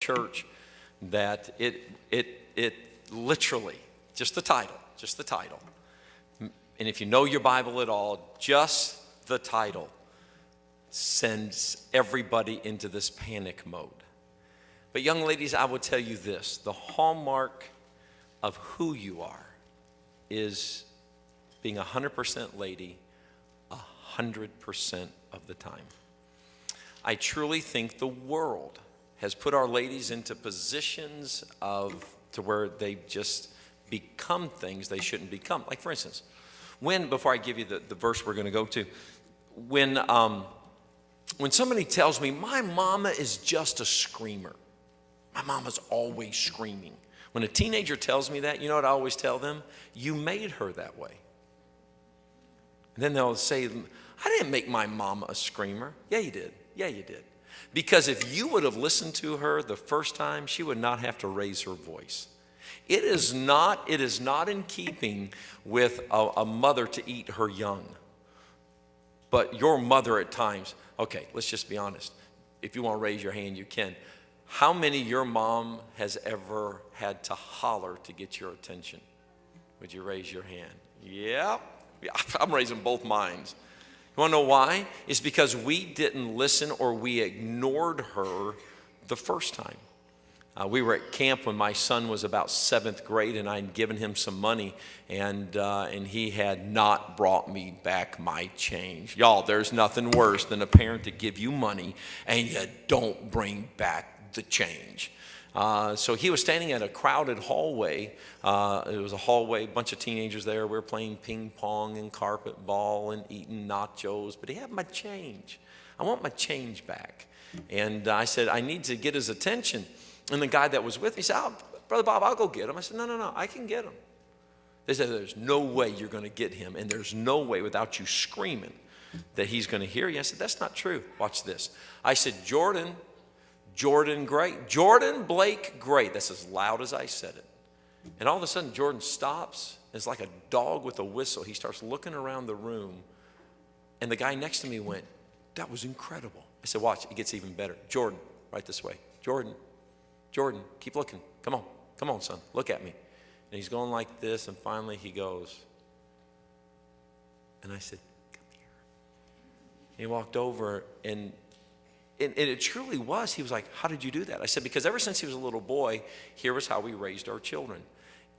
church that it literally, just the title, and if you know your Bible at all, just the title sends everybody into this panic mode. But young ladies, I will tell you this, the hallmark of who you are is being 100% lady 100% of the time. I truly think the world has put our ladies into positions to where they just become things they shouldn't become. Like for instance, before I give you the verse we're going to go to, when somebody tells me, my mama is just a screamer. My mama's always screaming. When a teenager tells me that, you know what I always tell them? You made her that way. And then they'll say, I didn't make my mama a screamer. Yeah, you did. Yeah, you did. Because if you would have listened to her the first time, she would not have to raise her voice. It is not in keeping with a mother to eat her young. But your mother at times, okay, let's just be honest. If you want to raise your hand, you can. How many your mom has ever had to holler to get your attention? Would you raise your hand? Yeah, I'm raising both minds. You want to know why? It's because we didn't listen or we ignored her the first time. We were at camp when my son was about 7th grade, and I'd given him some money, and he had not brought me back my change. Y'all, there's nothing worse than a parent to give you money and you don't bring back the change. So he was standing at a crowded hallway. It was a hallway, a bunch of teenagers there. We were playing ping pong and carpet ball and eating nachos, but he had my change. I want my change back. And I said, I need to get his attention. And the guy that was with me said, Brother Bob, I'll go get him. I said, no, I can get him. They said, there's no way you're going to get him, and there's no way without you screaming that he's going to hear you. I said, that's not true. Watch this. I said, Jordan great. Jordan Blake great. That's as loud as I said it. And all of a sudden, Jordan stops. It's like a dog with a whistle. He starts looking around the room, and the guy next to me went, that was incredible. I said, watch, it gets even better. Jordan, right this way. Jordan, keep looking. Come on, son, look at me. And he's going like this, and finally he goes, and I said, come here. And he walked over, and it truly was. He was like, how did you do that? I said, because ever since he was a little boy, here was how we raised our children.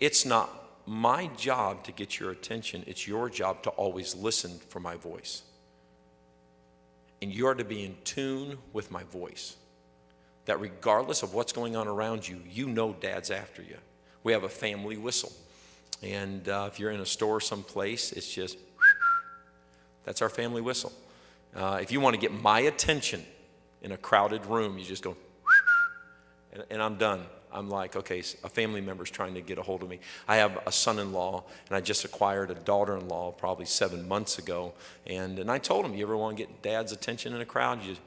It's not my job to get your attention. It's your job to always listen for my voice. And you are to be in tune with my voice. That regardless of what's going on around you, you know Dad's after you. We have a family whistle. And if you're in a store someplace, it's just, that's our family whistle. If you want to get my attention in a crowded room, you just go, and I'm done. I'm like, okay, a family member's trying to get a hold of me. I have a son-in-law, and I just acquired a daughter-in-law probably 7 months ago. And I told him, you ever want to get Dad's attention in a crowd? You just,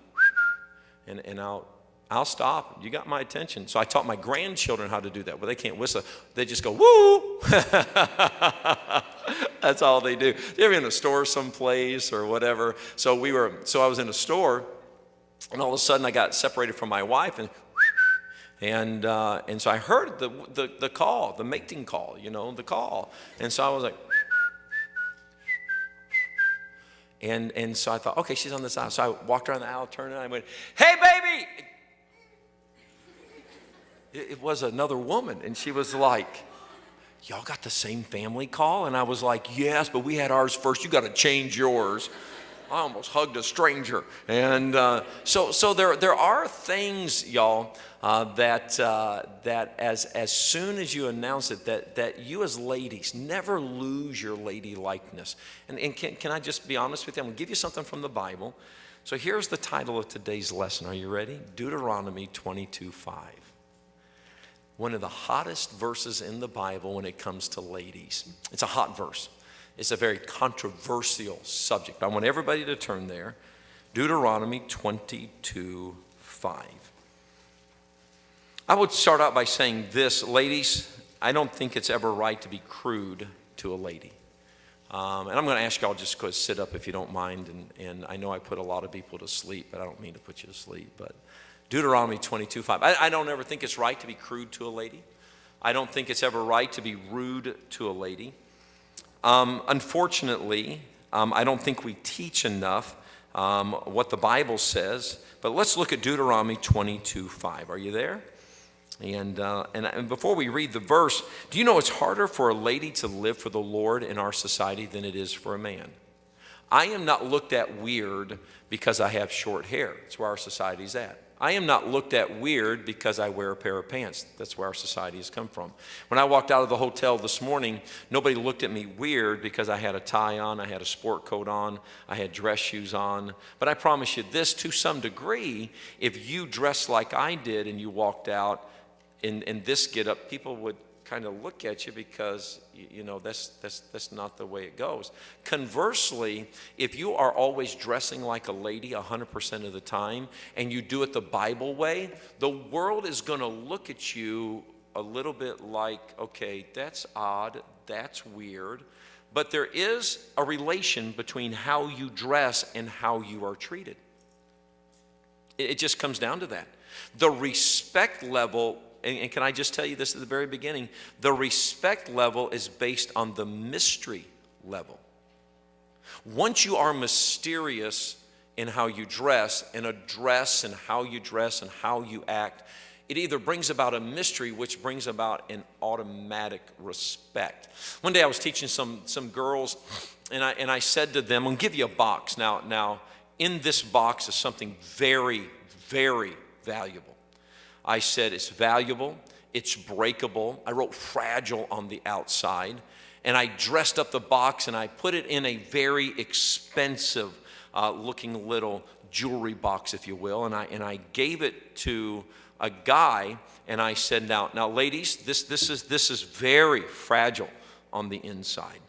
and I'll stop. You got my attention. So I taught my grandchildren how to do that. Well, they can't whistle. They just go, woo. That's all they do. They're in a store someplace or whatever. So I was in a store, and all of a sudden I got separated from my wife, and so I heard the call, the mating call, the call. And so I was like, and so I thought, okay, she's on this aisle. So I walked around the aisle, turned and I went, hey, baby. It was another woman, and she was like, y'all got the same family call? And I was like, yes, but we had ours first. You got to change yours. I almost hugged a stranger. And so there are things, y'all, that as soon as you announce it, that you as ladies never lose your ladylikeness. And can I just be honest with you? I'm going to give you something from the Bible. So here's the title of today's lesson. Are you ready? Deuteronomy 22:5. One of the hottest verses in the Bible when it comes to ladies. It's a hot verse. It's a very controversial subject. I want everybody to turn there. Deuteronomy 22:5. I would start out by saying this, ladies, I don't think it's ever right to be crude to a lady. And I'm going to ask y'all just to sit up if you don't mind. And I know I put a lot of people to sleep, but I don't mean to put you to sleep. But Deuteronomy 22:5. I don't ever think it's right to be crude to a lady. I don't think it's ever right to be rude to a lady. Unfortunately, I don't think we teach enough what the Bible says. But let's look at Deuteronomy 22:5. Are you there? And before we read the verse, do you know it's harder for a lady to live for the Lord in our society than it is for a man? I am not looked at weird because I have short hair. That's where our society's at. I am not looked at weird because I wear a pair of pants. That's where our society has come from. When I walked out of the hotel this morning, nobody looked at me weird because I had a tie on, I had a sport coat on, I had dress shoes on. But I promise you this, to some degree, if you dressed like I did and you walked out in this get-up, people would kind of look at you because, you know, that's not the way it goes. Conversely, if you are always dressing like a lady 100% of the time and you do it the Bible way, the world is going to look at you a little bit like, okay, that's odd, that's weird. But there is a relation between how you dress and how you are treated. It just comes down to that. The respect level. And can I just tell you this at the very beginning? The respect level is based on the mystery level. Once you are mysterious in how you dress, in a dress and how you dress and how you act, it either brings about a mystery, which brings about an automatic respect. One day I was teaching some girls, and I said to them, "I'm going to give you a box. Now, in this box is something very, very valuable." I said it's valuable, it's breakable. I wrote fragile on the outside. And I dressed up the box and I put it in a very expensive looking little jewelry box, if you will. And I gave it to a guy and I said, now ladies, this is very fragile on the inside.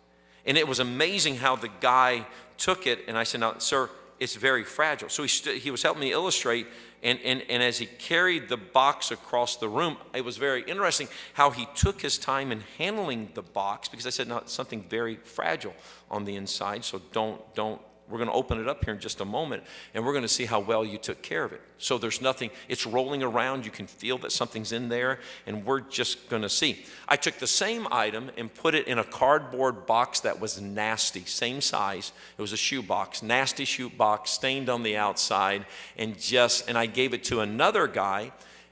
And it was amazing how the guy took it. And I said, now, sir, it's very fragile. So he was helping me illustrate. And as he carried the box across the room, it was very interesting how he took his time in handling the box, because I said, no, it's something very fragile on the inside, so don't. We're going to open it up here in just a moment, and we're going to see how well you took care of it. So there's nothing, it's rolling around, you can feel that something's in there, and we're just going to see. I took the same item and put it in a cardboard box that was nasty, same size. It was a shoe box, nasty shoe box, stained on the outside, and I gave it to another guy,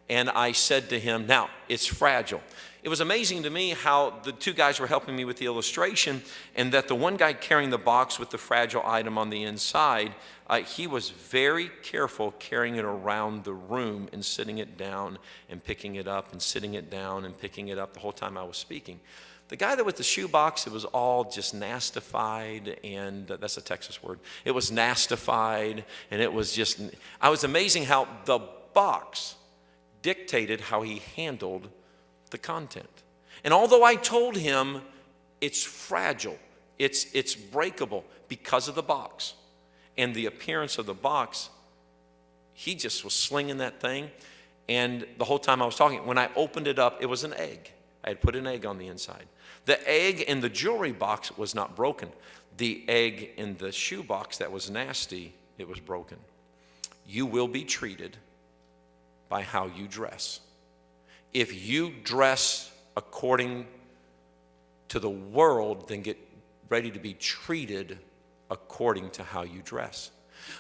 and I said to him, now, it's fragile. It was amazing to me how the two guys were helping me with the illustration, and that the one guy carrying the box with the fragile item on the inside, he was very careful carrying it around the room and sitting it down and picking it up and sitting it down and picking it up the whole time I was speaking. The guy that with the shoe box, it was all just nastified, and that's a Texas word. It was nastified, and it was just, I was amazing how the box dictated how he handled the content. And although I told him it's fragile, it's breakable because of the box and the appearance of the box, he just was slinging that thing. And the whole time I was talking, when I opened it up, it was an egg. I had put an egg on the inside. The egg in the jewelry box was not broken. The egg in the shoe box that was nasty, it was broken. You will be treated by how you dress. If you dress according to the world, then get ready to be treated according to how you dress.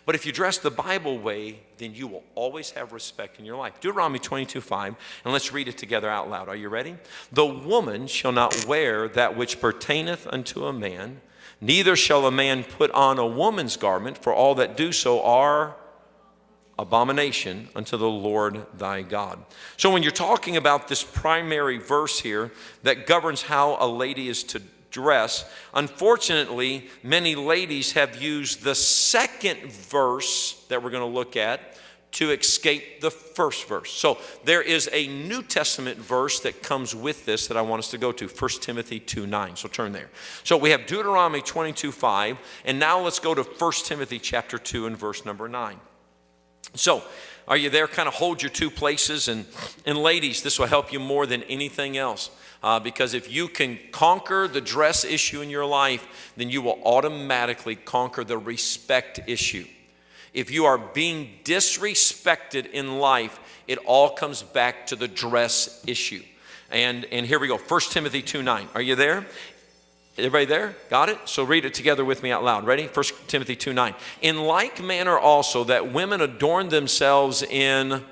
But if you dress the Bible way, then you will always have respect in your life. Deuteronomy 22:5, and let's read it together out loud. Are you ready? The woman shall not wear that which pertaineth unto a man, neither shall a man put on a woman's garment, for all that do so are abomination unto the Lord thy God. So when you're talking about this primary verse here that governs how a lady is to dress, unfortunately, many ladies have used the second verse that we're going to look at to escape the first verse. So there is a New Testament verse that comes with this that I want us to go to, 1 Timothy 2:9. So turn there. So we have Deuteronomy 22:5, and now let's go to 1 Timothy chapter 2 and verse number 9. So, are you there? Kind of hold your two places. And ladies, this will help you more than anything else. Because if you can conquer the dress issue in your life, then you will automatically conquer the respect issue. if you are being disrespected in life, it all comes back to the dress issue. And here we go, 1 Timothy 2:9. Are you there? Everybody there? Got it? So read it together with me out loud. Ready? 1 Timothy 2:9. In like manner also that women adorn themselves in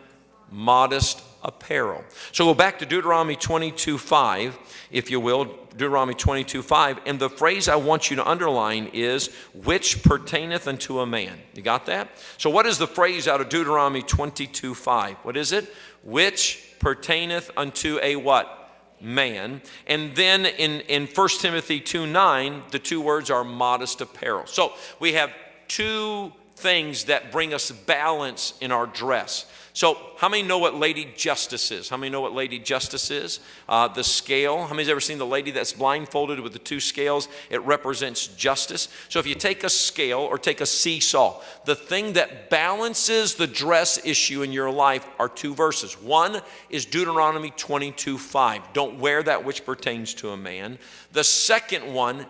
modest apparel. So go back to Deuteronomy 22:5, if you will, Deuteronomy 22:5, and the phrase I want you to underline is, which pertaineth unto a man. You got that? So what is the phrase out of Deuteronomy 22:5? What is it? Which pertaineth unto a what? Man. And then in 1 Timothy 2:9, the two words are modest apparel. So we have two things that bring us balance in our dress. So how many know what Lady Justice is? How many know what Lady Justice is? The scale. How many's ever seen the lady that's blindfolded with the two scales? It represents justice. So if you take a scale or take a seesaw, the thing that balances the dress issue in your life are two verses. One is Deuteronomy 22:5. Don't wear that which pertains to a man. The second one,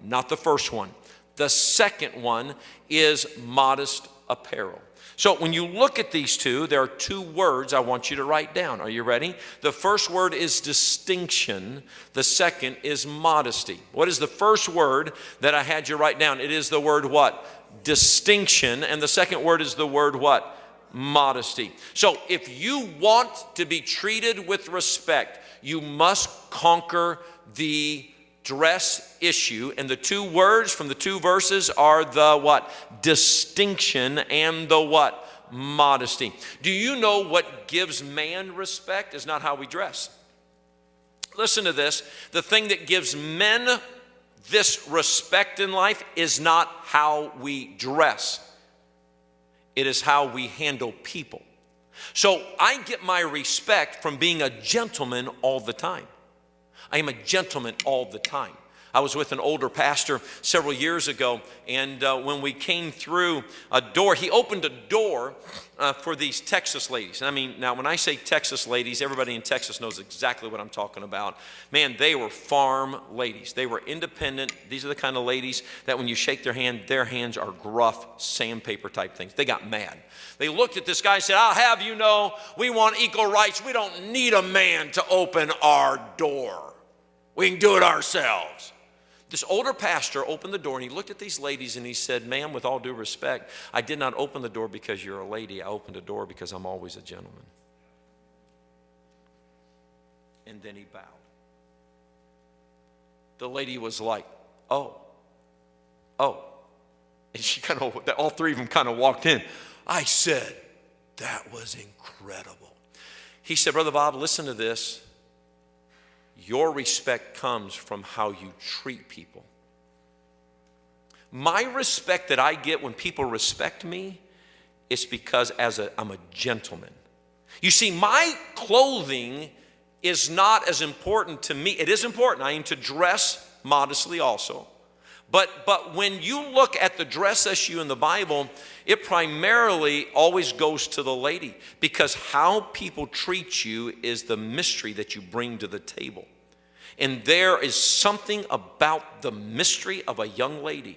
not the first one. The second one is modest apparel. So when you look at these two, there are two words I want you to write down. Are you ready? The first word is distinction. The second is modesty. What is the first word that I had you write down? It is the word what? Distinction. And the second word is the word what? Modesty. So if you want to be treated with respect, you must conquer the dress issue, and the two words from the two verses are the what? Distinction and the what? Modesty. Do you know what gives man respect is not how we dress? Listen to this. The thing that gives men this respect in life is not how we dress. It is how we handle people. So I get my respect from being a gentleman all the time. I am a gentleman all the time. I was with an older pastor several years ago, and when we came through a door, he opened a door for these Texas ladies. And I mean, now when I say Texas ladies, everybody in Texas knows exactly what I'm talking about. Man, they were farm ladies. They were independent. These are the kind of ladies that when you shake their hand, their hands are gruff, sandpaper type things. They got mad. They looked at this guy and said, I'll have you know, we want equal rights. We don't need a man to open our door. We can do it ourselves. This older pastor opened the door and he looked at these ladies and he said, ma'am, with all due respect, I did not open the door because you're a lady. I opened the door because I'm always a gentleman. And then he bowed. The lady was like, oh. And she kind of, all three of them kind of walked in. I said, that was incredible. He said, Brother Bob, listen to this. Your respect comes from how you treat people. My respect that I get when people respect me is because I'm a gentleman. You see, my clothing is not as important to me. It is important. I am to dress modestly also. But when you look at the dress issue in the Bible, it primarily always goes to the lady, because how people treat you is the mystery that you bring to the table. And there is something about the mystery of a young lady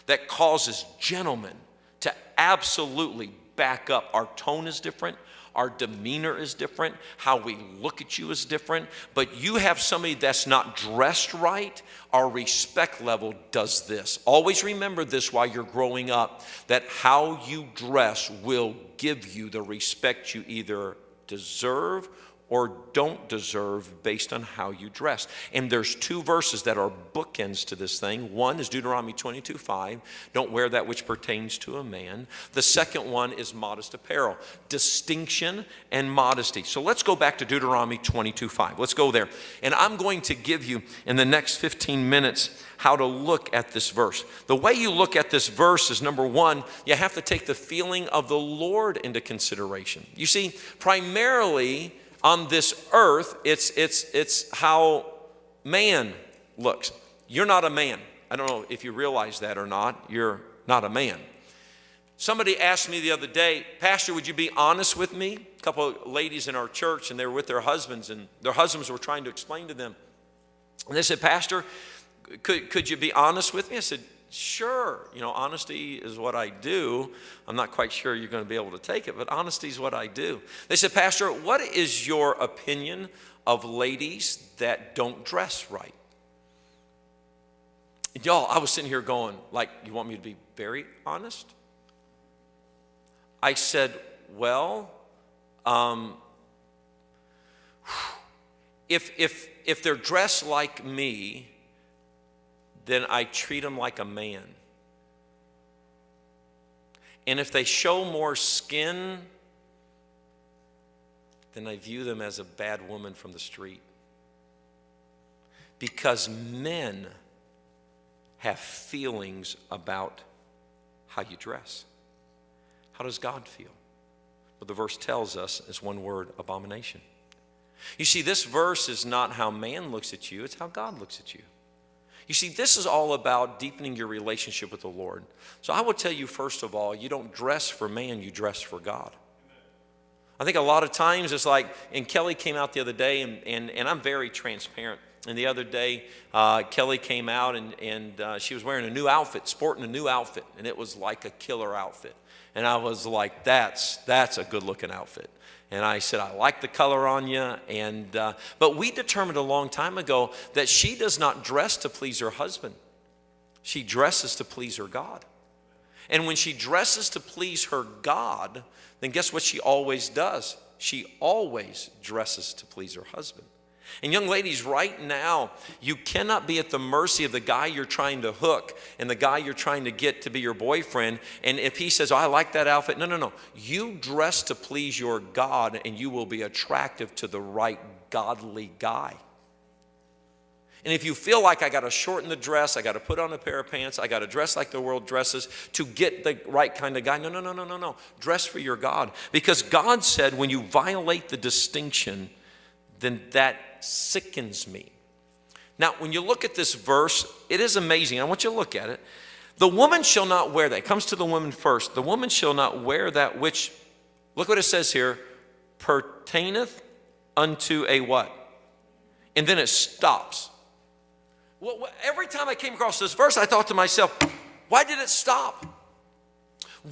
that causes gentlemen to absolutely back up. Our tone is different. Our demeanor is different. How we look at you is different. But you have somebody that's not dressed right, our respect level does this. Always remember this while you're growing up, that how you dress will give you the respect you either deserve or don't deserve based on how you dress. And there's two verses that are bookends to this thing. One is Deuteronomy 22:5. Don't wear that which pertains to a man. The second one is modest apparel. Distinction and modesty. So let's go back to Deuteronomy 22:5. Let's go there. And I'm going to give you in the next 15 minutes how to look at this verse. The way you look at this verse is, number one, you have to take the feeling of the Lord into consideration. You see, primarily on this earth, it's how man looks. You're not a man. I don't know if you realize that or not. You're not a man. Somebody asked me the other day, Pastor, would you be honest with me? A couple of ladies in our church, and they were with their husbands, and their husbands were trying to explain to them. And they said, Pastor, could you be honest with me? I said, sure, honesty is what I do. I'm not quite sure you're going to be able to take it, but honesty is what I do. They said, Pastor, what is your opinion of ladies that don't dress right? And y'all, I was sitting here going, like, you want me to be very honest? I said, well, if they're dressed like me, then I treat them like a man. And if they show more skin, then I view them as a bad woman from the street. Because men have feelings about how you dress. How does God feel? Well, the verse tells us is one word, abomination. You see, this verse is not how man looks at you, it's how God looks at you. You see, this is all about deepening your relationship with the Lord. So I will tell you, first of all, you don't dress for man, you dress for God. I think a lot of times it's like, and Kelly came out the other day, and I'm very transparent. And the other day, Kelly came out, and she was wearing a new outfit, sporting a new outfit, and it was like a killer outfit. And I was like, that's a good-looking outfit. And I said, I like the color on you. But we determined a long time ago that she does not dress to please her husband. She dresses to please her God. And when she dresses to please her God, then guess what she always does? She always dresses to please her husband. And young ladies, right now, you cannot be at the mercy of the guy you're trying to hook and the guy you're trying to get to be your boyfriend. And if he says, oh, I like that outfit. No. You dress to please your God and you will be attractive to the right godly guy. And if you feel like I got to shorten the dress, I got to put on a pair of pants, I got to dress like the world dresses to get the right kind of guy. No. Dress for your God. Because God said when you violate the distinction, then that sickens me. Now, when you look at this verse, it is amazing. I want you to look at it. The woman shall not wear that. It comes to the woman first. The woman shall not wear that which, look what it says here, pertaineth unto a what? And then it stops. Well, every time I came across this verse, I thought to myself, why did it stop?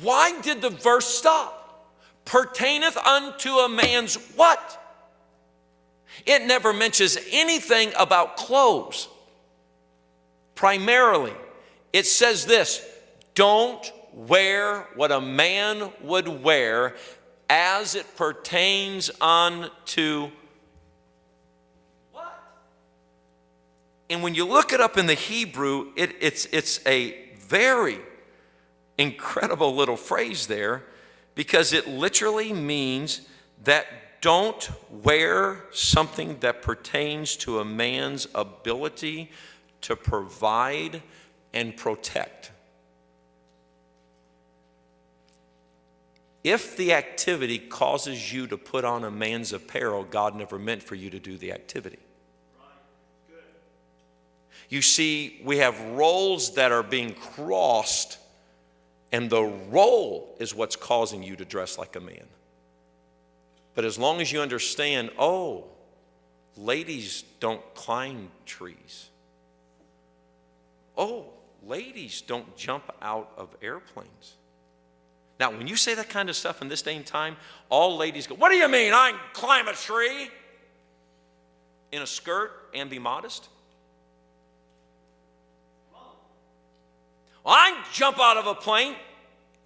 Why did the verse stop? Pertaineth unto a man's what? It never mentions anything about clothes. Primarily, it says this, don't wear what a man would wear as it pertains unto what? And when you look it up in the Hebrew, it's a very incredible little phrase there, because it literally means that don't wear something that pertains to a man's ability to provide and protect. If the activity causes you to put on a man's apparel, God never meant for you to do the activity. Right. Good. You see, we have roles that are being crossed, and the role is what's causing you to dress like a man. But as long as you understand, oh, ladies don't climb trees. Oh, ladies don't jump out of airplanes. Now, when you say that kind of stuff in this day and time, all ladies go, what do you mean I can climb a tree in a skirt and be modest? Well, I can jump out of a plane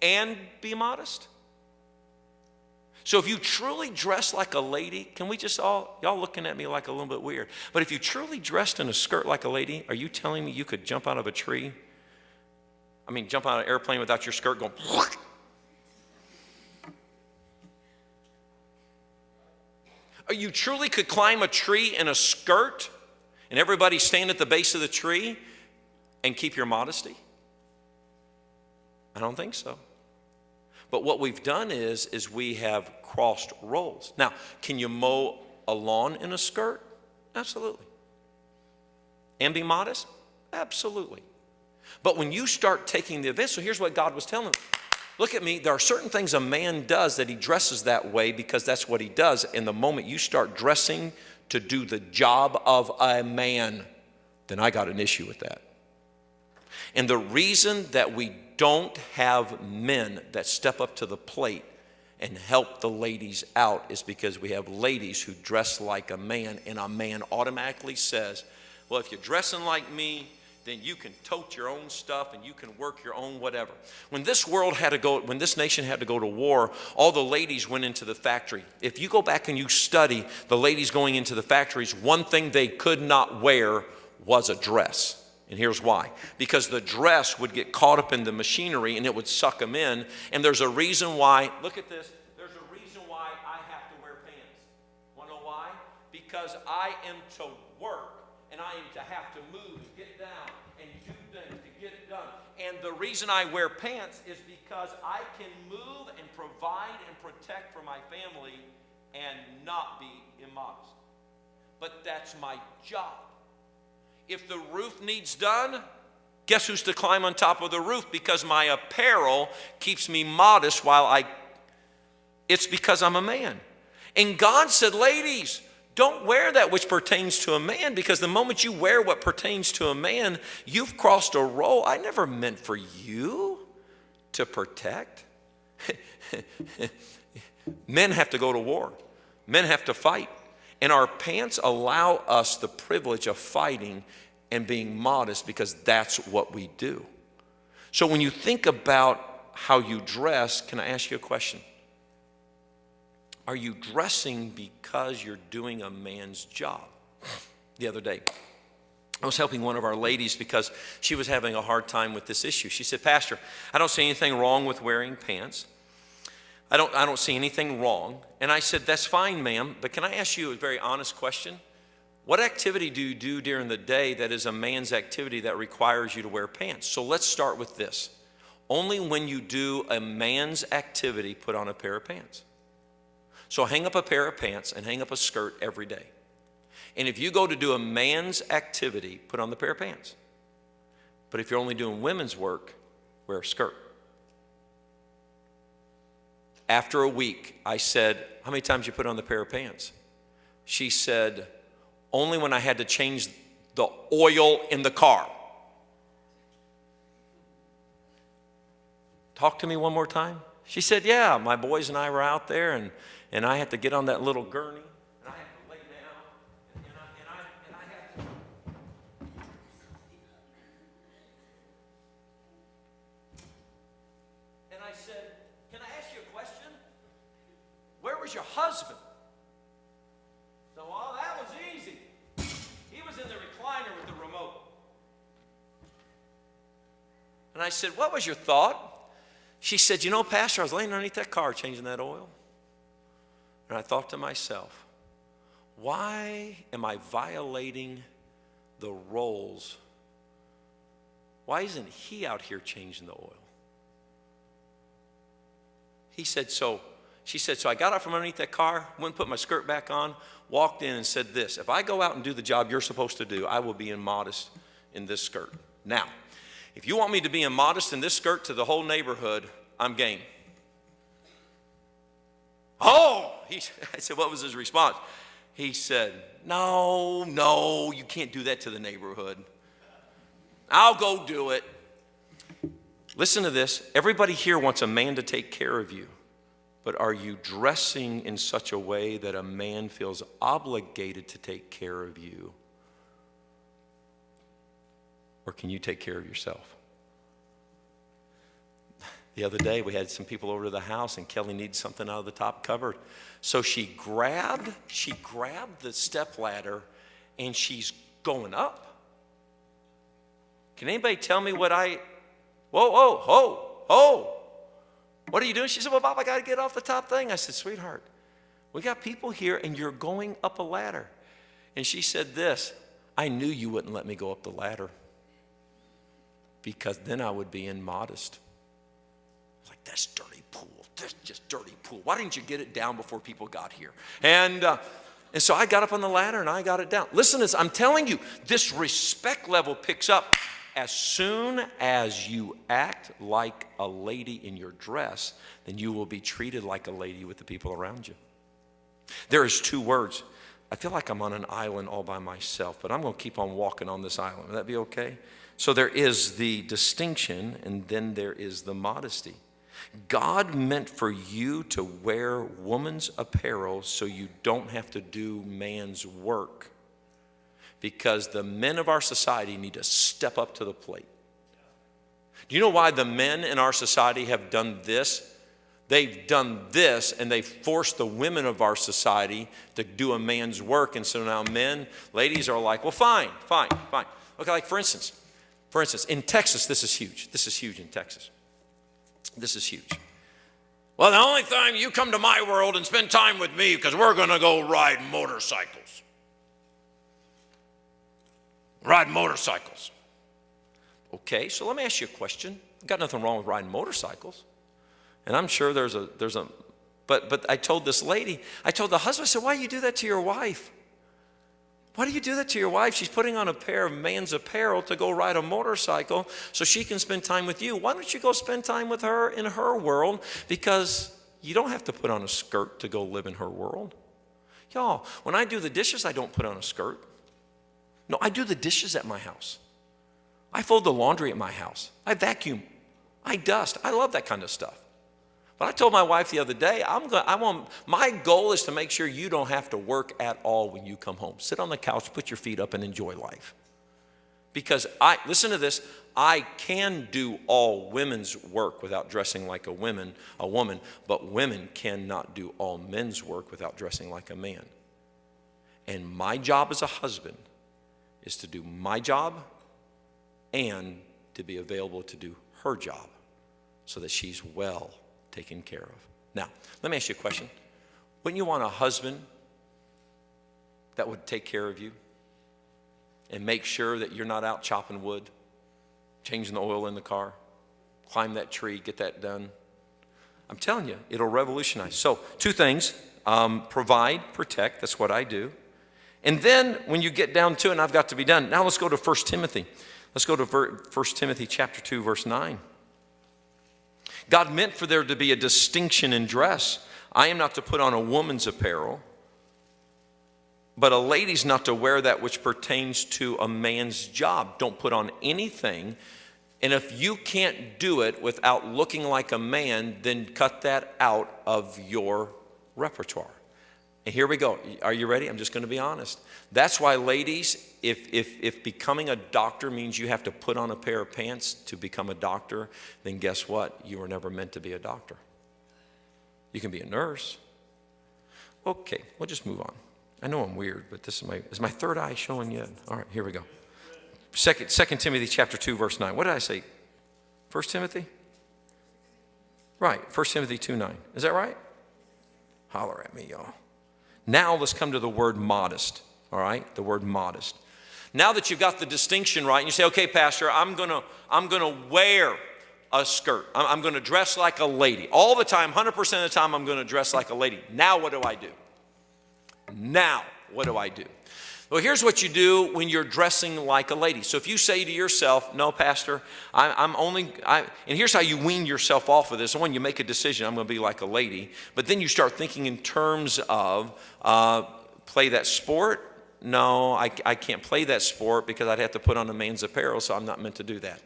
and be modest. So if you truly dress like a lady, can we just y'all looking at me like a little bit weird, but if you truly dressed in a skirt like a lady, are you telling me you could jump out of a tree? I mean, jump out of an airplane without your skirt going, or you truly could climb a tree in a skirt and everybody stand at the base of the tree and keep your modesty? I don't think so. But what we've done is we have crossed roles. Now, can you mow a lawn in a skirt? Absolutely. And be modest? Absolutely. But when you start taking the event, so here's what God was telling them. Look at me, there are certain things a man does that he dresses that way because that's what he does. And the moment you start dressing to do the job of a man, then I got an issue with that. And the reason that we don't have men that step up to the plate and help the ladies out is because we have ladies who dress like a man, and a man automatically says, well, if you're dressing like me, then you can tote your own stuff and you can work your own whatever. When this nation had to go to war, all the ladies went into the factory. If you go back and you study the ladies going into the factories, one thing they could not wear was a dress. And here's why. Because the dress would get caught up in the machinery and it would suck them in. And there's a reason why, look at this, there's a reason why I have to wear pants. Want to know why? Because I am to work and I am to have to move and get down and do things to get it done. And the reason I wear pants is because I can move and provide and protect for my family and not be immodest. But that's my job. If the roof needs done, guess who's to climb on top of the roof? Because my apparel keeps me modest it's because I'm a man. And God said, ladies, don't wear that which pertains to a man, because the moment you wear what pertains to a man, you've crossed a role I never meant for you to protect. Men have to go to war. Men have to fight. And our pants allow us the privilege of fighting and being modest, because that's what we do. So when you think about how you dress, can I ask you a question? Are you dressing because you're doing a man's job? The other day, I was helping one of our ladies because she was having a hard time with this issue. She said, Pastor, I don't see anything wrong with wearing pants. I don't see anything wrong. And I said, that's fine, ma'am, but can I ask you a very honest question? What activity do you do during the day that is a man's activity that requires you to wear pants? So let's start with this. Only when you do a man's activity, put on a pair of pants. So hang up a pair of pants and hang up a skirt every day. And if you go to do a man's activity, put on the pair of pants. But if you're only doing women's work, wear a skirt. After a week, I said, how many times you put on the pair of pants? She said, only when I had to change the oil in the car. Talk to me one more time. She said, yeah, my boys and I were out there, and I had to get on that little gurney, and I had to lay down, and I had to. And I said, can I ask you a question? Where was your husband? So, well, that was easy. He was in the recliner with the remote. And I said, what was your thought? She said, you know, Pastor, I was laying underneath that car changing that oil. And I thought to myself, why am I violating the roles? Why isn't he out here changing the oil? She said, so I got out from underneath that car, went and put my skirt back on, walked in and said this, if I go out and do the job you're supposed to do, I will be immodest in this skirt. Now, if you want me to be immodest in this skirt to the whole neighborhood, I'm game. Oh, I said, what was his response? He said, no, you can't do that to the neighborhood. I'll go do it. Listen to this. Everybody here wants a man to take care of you. But are you dressing in such a way that a man feels obligated to take care of you? Or can you take care of yourself? The other day, we had some people over to the house, and Kelly needed something out of the top cupboard. So she grabbed the stepladder, and she's going up. Can anybody tell me what what are you doing? She said, well, Bob, I got to get off the top thing. I said, sweetheart, we got people here, and you're going up a ladder. And she said this, I knew you wouldn't let me go up the ladder, because then I would be immodest. Like, that's dirty pool. That's just dirty pool. Why didn't you get it down before people got here? And so I got up on the ladder and I got it down. Listen, I'm telling you, this respect level picks up as soon as you act like a lady in your dress. Then you will be treated like a lady with the people around you. There is two words. I feel like I'm on an island all by myself, but I'm going to keep on walking on this island. Would that be okay? So there is the distinction, and then there is the modesty. God meant for you to wear woman's apparel so you don't have to do man's work, because the men of our society need to step up to the plate. Do you know why the men in our society have done this? They've done this, and they've forced the women of our society to do a man's work. And so now ladies are like, well, fine. Okay, like for instance, in Texas, this is huge. This is huge in Texas. This is huge. Well, the only time you come to my world and spend time with me because we're going to go ride motorcycles. Ride motorcycles. Okay, so let me ask you a question. I've got nothing wrong with riding motorcycles. And I'm sure but I told this lady, I told the husband, I said, why do you do that to your wife? Why do you do that to your wife? She's putting on a pair of man's apparel to go ride a motorcycle so she can spend time with you. Why don't you go spend time with her in her world? Because you don't have to put on a skirt to go live in her world. Y'all, when I do the dishes, I don't put on a skirt. No, I do the dishes at my house. I fold the laundry at my house. I vacuum. I dust. I love that kind of stuff. But I told my wife the other day, my goal is to make sure you don't have to work at all when you come home. Sit on the couch, put your feet up, and enjoy life. Because listen to this, I can do all women's work without dressing like a woman, but women cannot do all men's work without dressing like a man. And my job as a husband is to do my job and to be available to do her job so that she's well taken care of. Now, let me ask you a question. Wouldn't you want a husband that would take care of you and make sure that you're not out chopping wood, changing the oil in the car, climb that tree, get that done? I'm telling you, it'll revolutionize. So, two things, provide, protect, that's what I do. And then when you get down to it, and I've got to be done, now let's go to 1 Timothy. Let's go to 1 Timothy chapter 2, verse 9. God meant for there to be a distinction in dress. I am not to put on a woman's apparel, but a lady's not to wear that which pertains to a man's job. Don't put on anything. And if you can't do it without looking like a man, then cut that out of your repertoire. And here we go. Are you ready? I'm just going to be honest. That's why, ladies, if becoming a doctor means you have to put on a pair of pants to become a doctor, then guess what? You were never meant to be a doctor. You can be a nurse. Okay, we'll just move on. I know I'm weird, but is my third eye showing yet? All right, here we go. 2 Timothy chapter 2, verse 9. What did I say? 1 Timothy? Right, 1 Timothy 2:9. Is that right? Holler at me, y'all. Now let's come to the word modest, all right? The word modest. Now that you've got the distinction right, and you say, okay, Pastor, I'm gonna wear a skirt. I'm gonna dress like a lady. All the time, 100% of the time, I'm gonna dress like a lady. Now what do I do? Now what do I do? Well, here's what you do when you're dressing like a lady. So if you say to yourself, no, Pastor, and here's how you wean yourself off of this. One, you make a decision, I'm going to be like a lady. But then you start thinking in terms of play that sport. No, I can't play that sport because I'd have to put on a man's apparel, so I'm not meant to do that.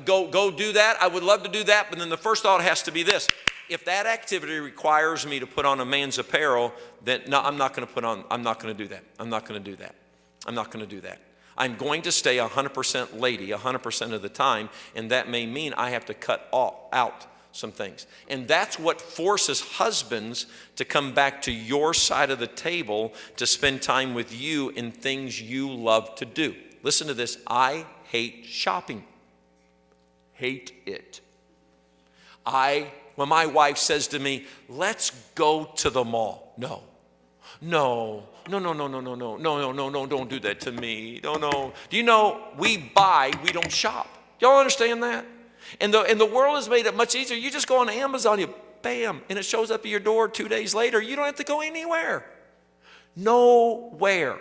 Go do that. I would love to do that, but then the first thought has to be this. If that activity requires me to put on a man's apparel, then no, I'm not going to do that. I'm not going to do that. I'm going to stay 100% lady 100% of the time, and that may mean I have to cut out some things. And that's what forces husbands to come back to your side of the table to spend time with you in things you love to do. Listen to this. I hate shopping. Hate it. When my wife says to me, let's go to the mall. No, don't do that to me. No. Do you know, we buy, we don't shop. Y'all understand that? And the world has made it much easier. You just go on Amazon, you bam, and it shows up at your door 2 days later. You don't have to go anywhere. Nowhere.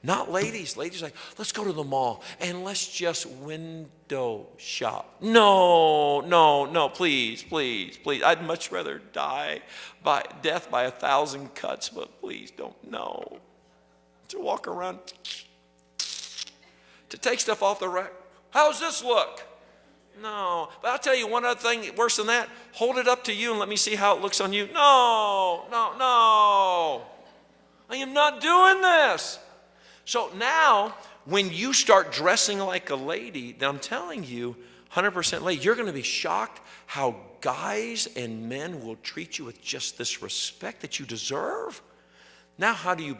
Not ladies. Ladies are like, let's go to the mall and let's just window shop. No, please. I'd much rather die by death by 1,000 cuts, but please don't. No. To walk around to take stuff off the rack. How's this look? No. But I'll tell you one other thing worse than that. Hold it up to you and let me see how it looks on you. No, no, no. I am not doing this. So now, when you start dressing like a lady, then I'm telling you, 100% lady, you're going to be shocked how guys and men will treat you with just this respect that you deserve. Now, how do you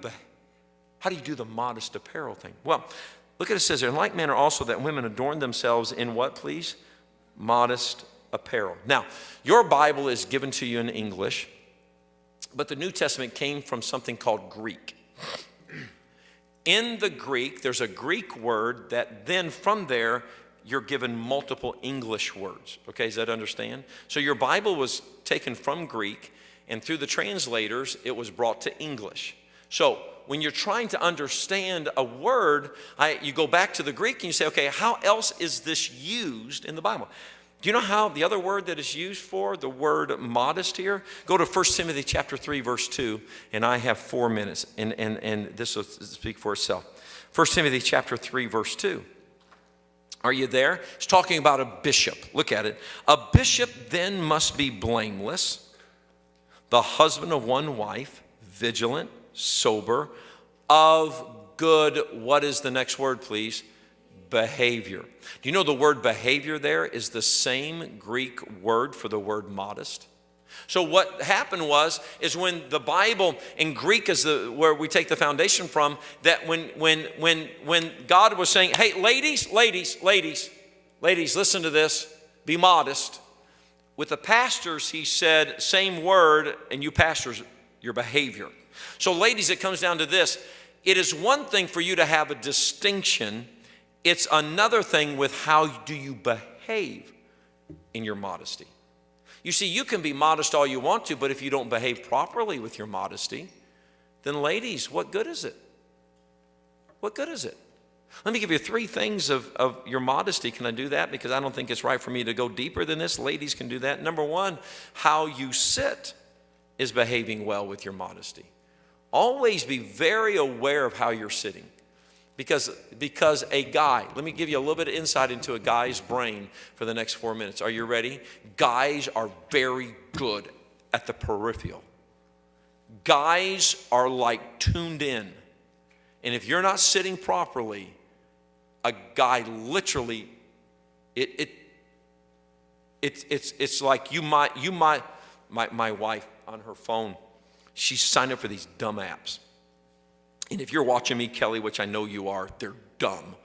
do the modest apparel thing? Well, look at it, says there, in like manner also that women adorn themselves in what, please? Modest apparel. Now, your Bible is given to you in English, but the New Testament came from something called Greek. In the Greek, there's a Greek word that then from there, you're given multiple English words. Okay, does that understand? So your Bible was taken from Greek, and through the translators, it was brought to English. So when you're trying to understand a word, you go back to the Greek and you say, okay, how else is this used in the Bible? Do you know how the other word that is used for the word modest here? Go to 1 Timothy chapter 3, verse 2, and I have 4 minutes, and this will speak for itself. 1 Timothy chapter 3, verse 2. Are you there? It's talking about a bishop. Look at it. A bishop then must be blameless, the husband of one wife, vigilant, sober, of good, what is the next word, please? Behavior. Do you know the word behavior there is the same Greek word for the word modest? So what happened is when the Bible in Greek is where we take the foundation from, that when God was saying, hey, ladies, listen to this, be modest. With the pastors, he said, same word, and you pastors, your behavior. So ladies, it comes down to this. It is one thing for you to have a distinction. It's another thing with how do you behave in your modesty. You see, you can be modest all you want to, but if you don't behave properly with your modesty, then ladies, what good is it? What good is it? Let me give you 3 things of your modesty. Can I do that? Because I don't think it's right for me to go deeper than this. Ladies can do that. Number 1, how you sit is behaving well with your modesty. Always be very aware of how you're sitting. Because a guy, let me give you a little bit of insight into a guy's brain for the next 4 minutes. Are you ready? Guys are very good at the peripheral. Guys are like tuned in. And if you're not sitting properly, a guy literally, it's like my wife on her phone, she signed up for these dumb apps. And if you're watching me, Kelly, which I know you are, they're dumb.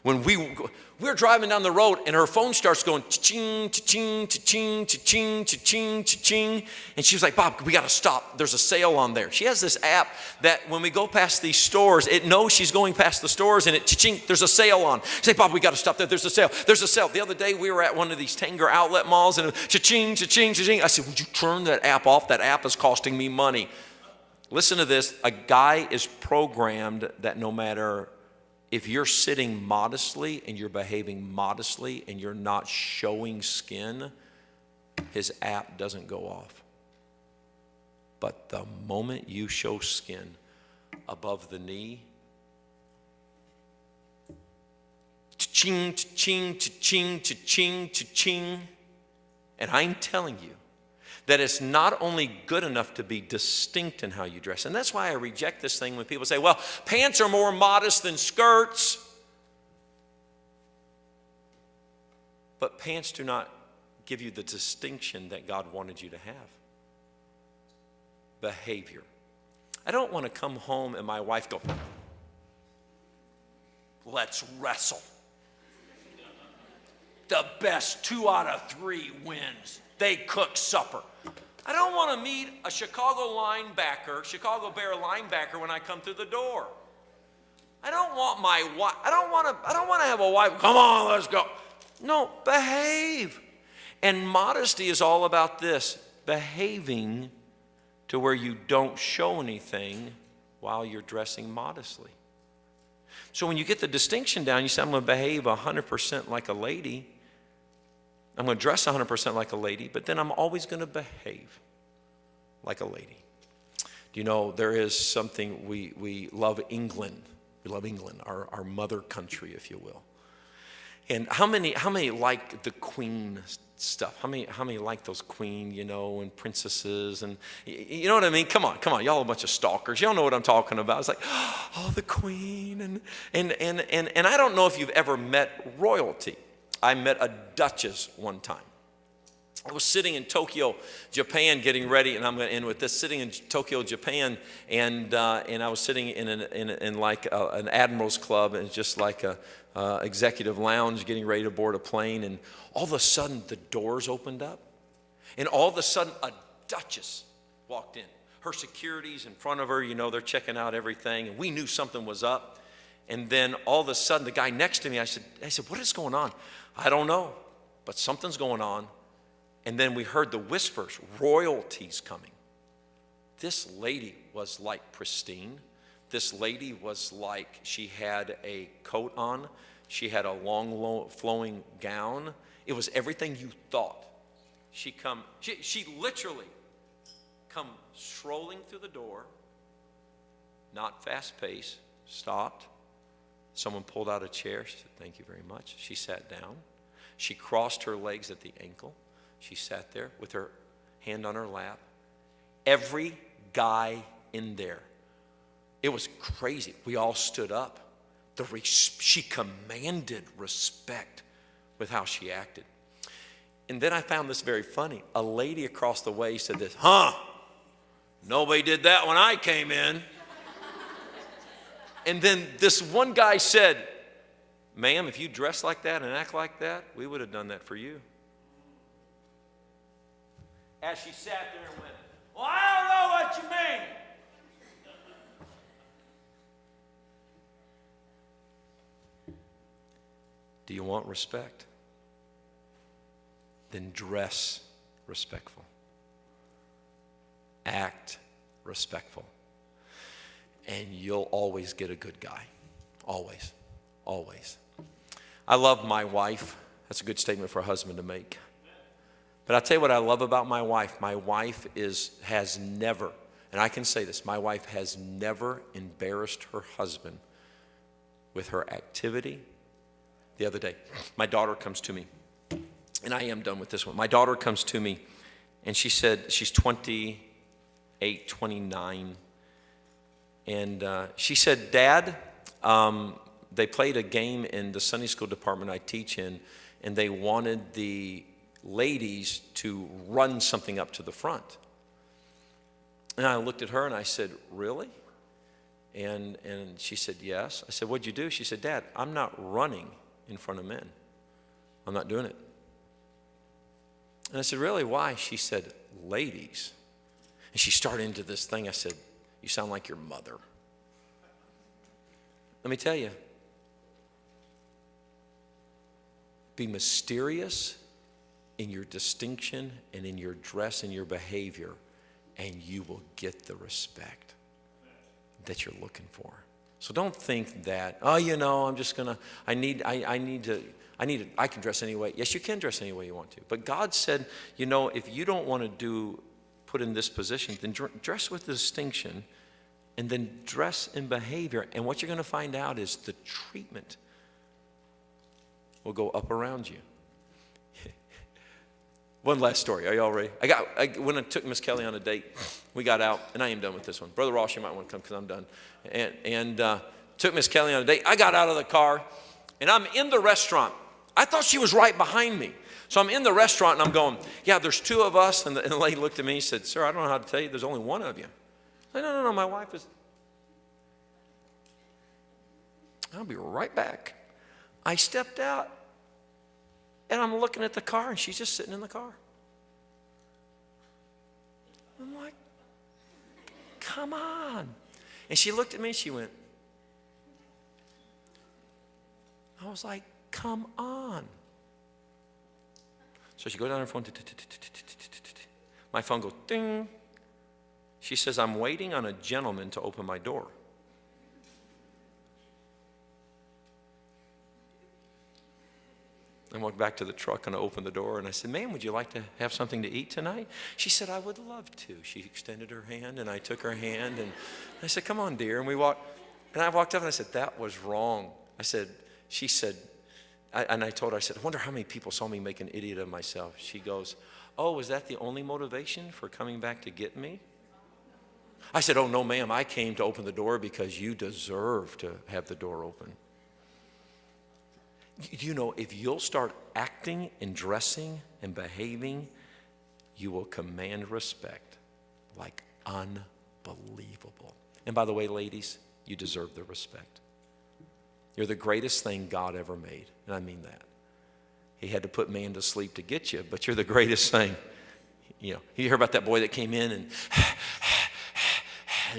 When we're driving down the road and her phone starts going cha-ching, cha-ching, cha-ching, cha-ching, cha-ching, cha-ching. And she was like, Bob, we got to stop. There's a sale on there. She has this app that when we go past these stores, it knows she's going past the stores and it cha-ching, there's a sale on. She's like, Bob, we got to stop there. There's a sale. There's a sale. The other day we were at one of these Tanger outlet malls and cha-ching, cha-ching, cha-ching. I said, would you turn that app off? That app is costing me money. Listen to this. A guy is programmed that no matter if you're sitting modestly and you're behaving modestly and you're not showing skin, his app doesn't go off. But the moment you show skin above the knee, cha-ching, cha-ching, cha-ching, cha-ching, cha-ching. And I'm telling you, that it's not only good enough to be distinct in how you dress. And that's why I reject this thing when people say, well, pants are more modest than skirts. But pants do not give you the distinction that God wanted you to have. Behavior. I don't want to come home and my wife go, let's wrestle. The best 2 out of 3 wins. They cook supper. I don't want to meet a Chicago Bear linebacker when I come through the door. I don't want my wife. I don't want to have a wife. Come on, let's go. No, behave. And modesty is all about this, behaving to where you don't show anything while you're dressing modestly. So when you get the distinction down, you say, I'm going to behave 100% like a lady. I'm going to dress 100% like a lady, but then I'm always going to behave like a lady. Do you know there is something, we love England. We love England, our mother country, if you will. And how many like the Queen stuff? How many like those Queen, and princesses, and you know what I mean? Come on, y'all are a bunch of stalkers. Y'all know what I'm talking about. It's like, oh, the Queen, and I don't know if you've ever met royalty. I met a duchess one time. I was sitting in Tokyo, Japan, getting ready, and I'm going to end with this. Sitting in Tokyo, Japan, and I was sitting in like an admiral's club, and it's just like a executive lounge, getting ready to board a plane, and all of a sudden the doors opened up, and all of a sudden a duchess walked in. Her security's in front of her, they're checking out everything, and we knew something was up. And then all of a sudden the guy next to me, I said, what is going on? I don't know, but something's going on. And then we heard the whispers, royalty's coming. This lady was like pristine. This lady was like she had a coat on. She had a long flowing gown. It was everything you thought. She literally come strolling through the door, not fast paced, stopped. Someone pulled out a chair. She said, thank you very much. She sat down. She crossed her legs at the ankle. She sat there with her hand on her lap. Every guy in there. It was crazy. We all stood up. She commanded respect with how she acted. And then I found this very funny. A lady across the way said this, nobody did that when I came in. And then this one guy said, ma'am, if you dress like that and act like that, we would have done that for you. As she sat there and went, well, I don't know what you mean. Do you want respect? Then dress respectful. Act respectful. And you'll always get a good guy. Always. Always. I love my wife. That's a good statement for a husband to make. But I'll tell you what I love about my wife. My wife has never, and I can say this, my wife has never embarrassed her husband with her activity. The other day, my daughter comes to me, and I am done with this one. My daughter comes to me, and she said, she's 28, 29, and she said, Dad, they played a game in the Sunday school department I teach in, and they wanted the ladies to run something up to the front. And I looked at her and I said, really? And she said, yes. I said, what'd you do? She said, Dad, I'm not running in front of men. I'm not doing it. And I said, really, why? She said, ladies. And she started into this thing. I said, you sound like your mother. Let me tell you, be mysterious in your distinction and in your dress and your behavior, and you will get the respect that you're looking for. So don't think that, I'm just gonna, I can dress any way. Yes, you can dress any way you want to. But God said, if you don't want to put in this position, then dress with distinction, and then dress in behavior. And what you're gonna find out is the treatment will go up around you. One last story. Are y'all ready? When I took Miss Kelly on a date, we got out, and I am done with this one. Brother Ross, you might want to come because I'm done. And took Miss Kelly on a date. I got out of the car, and I'm in the restaurant. I thought she was right behind me. So I'm in the restaurant, and I'm going, yeah, there's two of us. And the lady looked at me and said, sir, I don't know how to tell you. There's only one of you. I said, no, my wife is. I'll be right back. I stepped out. And I'm looking at the car, and she's just sitting in the car. I'm like, come on. And she looked at me, and she went. I was like, come on. So she goes down her phone. My phone goes, ding. She says, I'm waiting on a gentleman to open my door. I walked back to the truck and I opened the door and I said, ma'am, would you like to have something to eat tonight? She said, I would love to. She extended her hand and I took her hand and I said, come on, dear. And we walked. And I walked up and I said, that was wrong. She said, and I told her, I said, I wonder how many people saw me make an idiot of myself. She goes, oh, was that the only motivation for coming back to get me? I said, oh, no, ma'am, I came to open the door because you deserve to have the door open. You know, if you'll start acting and dressing and behaving, you will command respect like unbelievable. And by the way, ladies, you deserve the respect. You're the greatest thing God ever made, and I mean that. He had to put man to sleep to get you, but you're the greatest thing. You know, you hear about that boy that came in and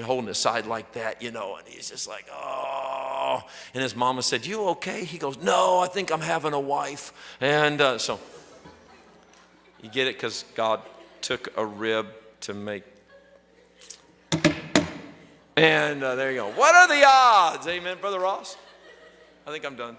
holding his side like that, you know, and he's just like, oh. And his mama said, you okay? He goes, no, I think I'm having a wife. And so you get it, because God took a rib to make. And there you go. What are the odds? Amen, Brother Ross? I think I'm done.